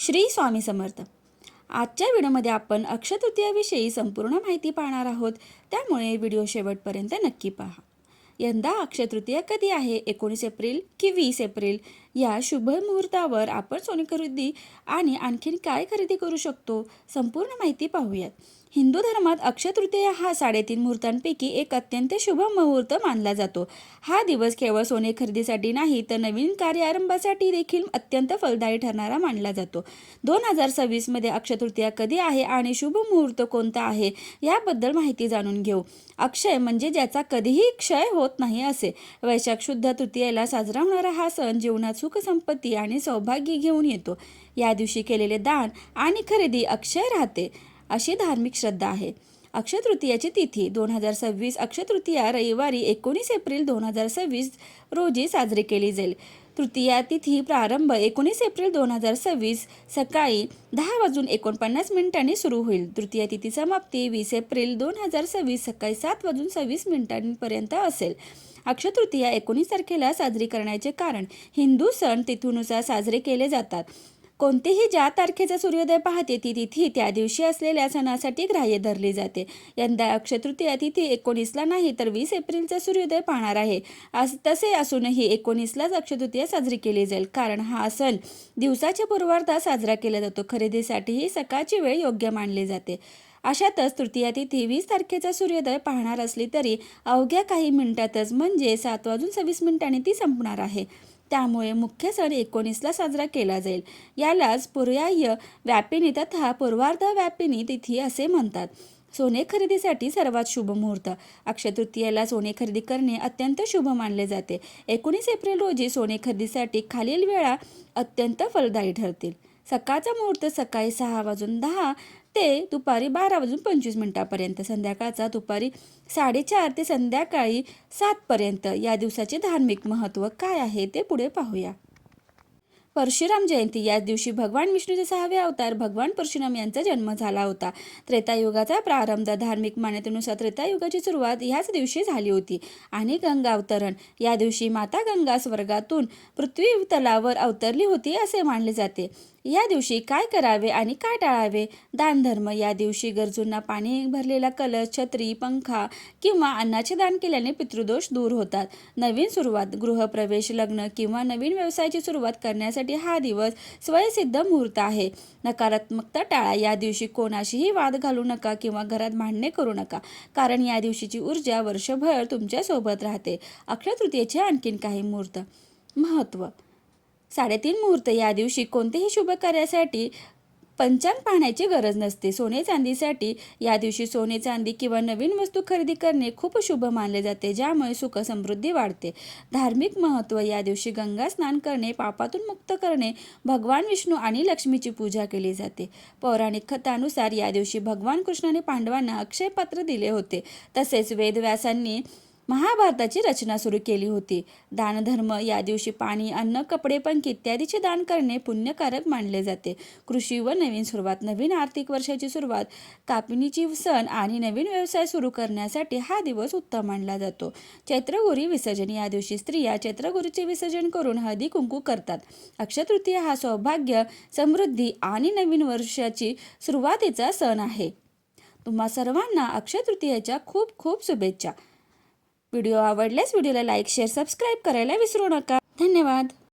श्री स्वामी समर्थ. आजच्या व्हिडिओमध्ये आपण अक्षय तृतीयाविषयी संपूर्ण माहिती पाहणार आहोत, त्यामुळे व्हिडिओ शेवटपर्यंत नक्की पहा. यंदा अक्षय तृतीया कधी आहे? 19 एप्रिल की 20 एप्रिल? या शुभ मुहूर्तावर आपण सोने खरेदी आणि आणखीन काय खरेदी करू शकतो, संपूर्ण माहिती पाहूयात. हिंदू धर्मात अक्षय तृतीया हा 3.5 मुहूर्तांपैकी एक अत्यंत शुभ मुहूर्त मानला जातो. हा दिवस केवळ सोने खरेदीसाठी नाही, तर नवीन कार्यारंभासाठी देखील अत्यंत फलदायी ठरणारा मानला जातो. 2026 मध्ये अक्षय तृतीया कधी आहे आणि शुभ मुहूर्त कोणता आहे, याबद्दल माहिती जाणून घेऊ. अक्षय म्हणजे ज्याचा कधीही क्षय होत नाही असे. वैशाख शुद्ध तृतीयेला साजरा होणारा हा सण जीवनात सुख, संपत्ती आणि सौभाग्य घेऊन येतो. या दिवशी केलेले दान आणि खरेदी अक्षय राहते, अशी धार्मिक श्रद्धा आहे. अक्षय तृतीयाची तिथी 2026. अक्षय तृतीया रविवारी 19 एप्रिल 2026 रोजी साजरी केली जाईल. तृतीया तिथी प्रारंभ 19 एप्रिल 2026 सकाळी 10:49 सुरू होईल. तृतीया तिथी समाप्ती 20 एप्रिल 2026 सकाळी 7:26 असेल. अक्षय तृतीया 19 तारखेला साजरी करण्याचे कारण: हिंदू सण तिथीनुसार साजरे केले जातात. कोणतेही ज्या तारखेचा सूर्योदय पाहते ती तिथी त्या दिवशी असलेल्या सणासाठी ग्राह्य धरली जाते. यंदा अक्षय तृतीया तिथी 19ला नाही तर 20 एप्रिलचा सूर्योदय पाहणार आहे. तसे असूनही 19लाच अक्षय तृतीया साजरी केली जाईल, कारण हा सण दिवसाच्या पूर्वार्धात साजरा केला जातो. खरेदीसाठीही सकाळची वेळ योग्य मानली जाते. अशातच तृतीया तिथी 20 तारखेचा सूर्योदय पाहणार असली तरी अवघ्या काही मिनिटातच म्हणजे 7:26 ती संपणार आहे. त्यामुळे मुख्य सण 19ला साजरा केला जाईल. यालाच पर्याय व्यापिनी तथा पूर्वार्ध व्यापिनी तिथी असे म्हणतात. सोने खरेदीसाठी सर्वात शुभ मुहूर्त: अक्षय तृतीयेला सोने खरेदी करणे अत्यंत शुभ मानले जाते. 19 एप्रिल रोजी सोने खरेदीसाठी खालील वेळा अत्यंत फलदायी ठरतील. सकाळचा मुहूर्त सकाळी 6:10 ते दुपारी 12:25 संध्याकाळचा दुपारी 4:30 ते संध्याकाळी 7 या दिवसाचे धार्मिक महत्त्व काय आहे ते पुढे पाहूया. परशुराम जयंती: याच दिवशी भगवान विष्णूचे 6वे अवतार भगवान परशुराम यांचा जन्म झाला होता. त्रेतायुगाचा प्रारंभ: धार्मिक मान्यतेनुसार त्रेतायुगाची सुरुवात ह्याच दिवशी झाली होती. आणि गंगा अवतरण: या दिवशी माता गंगा स्वर्गातून पृथ्वी तलावर अवतरली होती असे मानले जाते. या दिवशी काय करावे आणि काय टाळावे? दानधर्म: या दिवशी गरजूंना पाणी भरलेला कलश, छत्री, पंखा किंवा अन्नाचे दान केल्याने पितृदोष दूर होतात. नवीन सुरुवात: गृहप्रवेश, लग्न किंवा नवीन व्यवसायाची सुरुवात करण्यासाठी हा दिवस स्वयंसिद्ध मुहूर्त आहे. नकारात्मकता टाळा: या दिवशी कोणाशीही वाद घालू नका किंवा घरात भांडणे करू नका, कारण या दिवशीची ऊर्जा वर्षभर तुमच्या सोबत राहते. अक्षय तृतीयेचे आणखीन काही मुहूर्त. महत्त्व: 3.5 मुहूर्त: या दिवशी कोणतेही शुभ कार्यासाठी पंचांग पाहण्याची गरज नसते. सोने चांदीसाठी: या दिवशी सोने, चांदी किंवा नवीन वस्तू खरेदी करणे खूप शुभ मानले जाते, ज्यामुळे सुख समृद्धी वाढते. धार्मिक महत्त्व: या दिवशी गंगा स्नान करणे, पापातून मुक्त करणे, भगवान विष्णू आणि लक्ष्मीची पूजा केली जाते. पौराणिक कथानुसार या दिवशी भगवान कृष्णाने पांडवांना अक्षय पात्र दिले होते. तसेच वेदव्यासांनी महाभारताची रचना सुरू केली होती. दानधर्म: या दिवशी पाणी, अन्न, कपडे, पंख इत्यादीचे दान करणे पुण्यकारक मानले जाते. कृषी व नवीन सुरुवात: नवीन आर्थिक वर्षाची सुरुवात, कापणीची सण आणि नवीन व्यवसाय सुरू करण्यासाठी हा दिवस उत्तम मानला जातो. चैत्रगौरी विसर्जन: या दिवशी स्त्रिया चैत्रगौरीचे विसर्जन करून हळदी कुंकू करतात. अक्षय तृतीया हा सौभाग्य, समृद्धी आणि नवीन वर्षाची सुरुवातीचा सण आहे. तुम्हा सर्वांना अक्षय तृतीयेच्या खूप खूप शुभेच्छा. व्हिडिओ आवडल्यास व्हिडिओला लाईक, शेअर, सबस्क्राईब करायला विसरू नका. धन्यवाद.